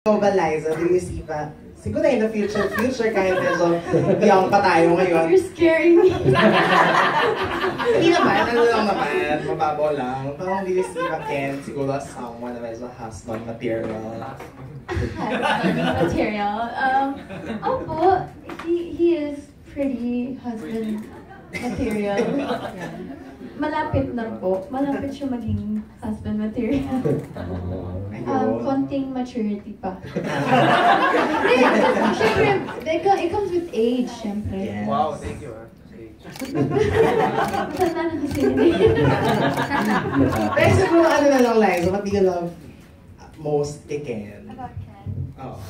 Ikaw ba, Liza, do you see ba? Siguro in the future kahit medyo young pa tayo ngayon. You're scaring me. Hindi naman, ano lang naman, mababaw lang. Parang do you see ba, Ken, siguro someone na medyo husband material. Husband material? Opo, he is pretty husband material. Malapit lang po. Malapit siya maging husband material. Konting maturity pa. Siyempre, it comes with age, siyempre. Yes. Wow, thank you. Tanda na kasi yun. Pero siguro ano na lang, Liza, what do you love most kay Ken? About Ken? Oo.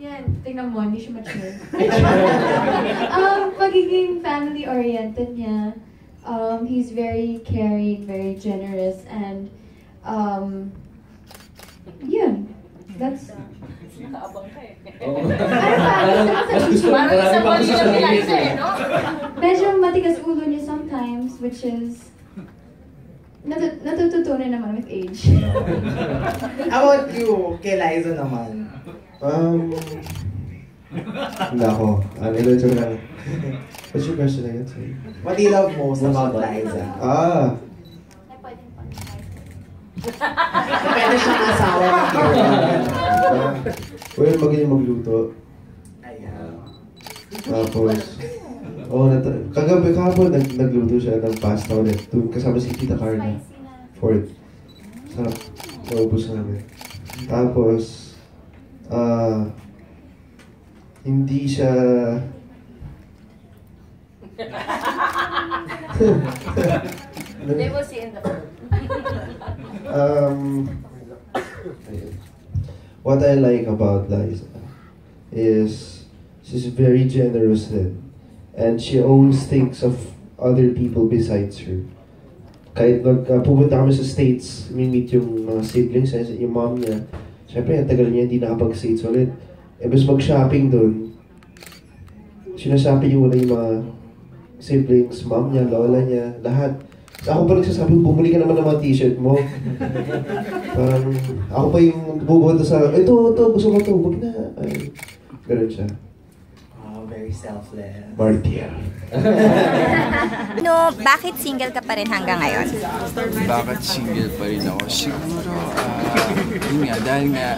Yan, tingnan mo, hindi siya mature. Pagiging family-oriented niya, he's very caring, very generous, and yun. That's... Nakaabang ka eh. Parang isa pa rin yung Liza eh, no? Medyo matigas ulo niya sometimes, which is... natututunan naman with age. How about you, kay Liza naman? Hindi ako. Nilito lang. What's your question again? Sorry. What do you love most about Liza? Pwede siyang asawa ng Well, magaling magluto. Ayan. Tapos, kahapon nagluto siya ng pasta ulit. Kasama si Tita Carla. Ford. Sarap. Naubos namin. Tapos, hindi siya... They will see in the film. What I like about Liza is she's very generous then. And she always thinks of other people besides her. Kahit pupunta kami sa States, meet yung mga siblings, yung mom niya, syempre, ang tagal niya hindi nakapag-States ulit. Ibig mag-shopping doon, sinasabi niyo muna yung mga siblings, mom niya, lola niya, lahat. Ako pa nagsasabi, bumili ka naman ng mga t-shirt mo. Parang, ako pa yung bubuhat sa, ito, gusto ko ito, huwag na. Ay, ganun siya. Oh, very selfless. Martia. Bakit single ka pa rin hanggang ngayon? Bakit single pa rin ako? Siguro, yun nga, dahil nga,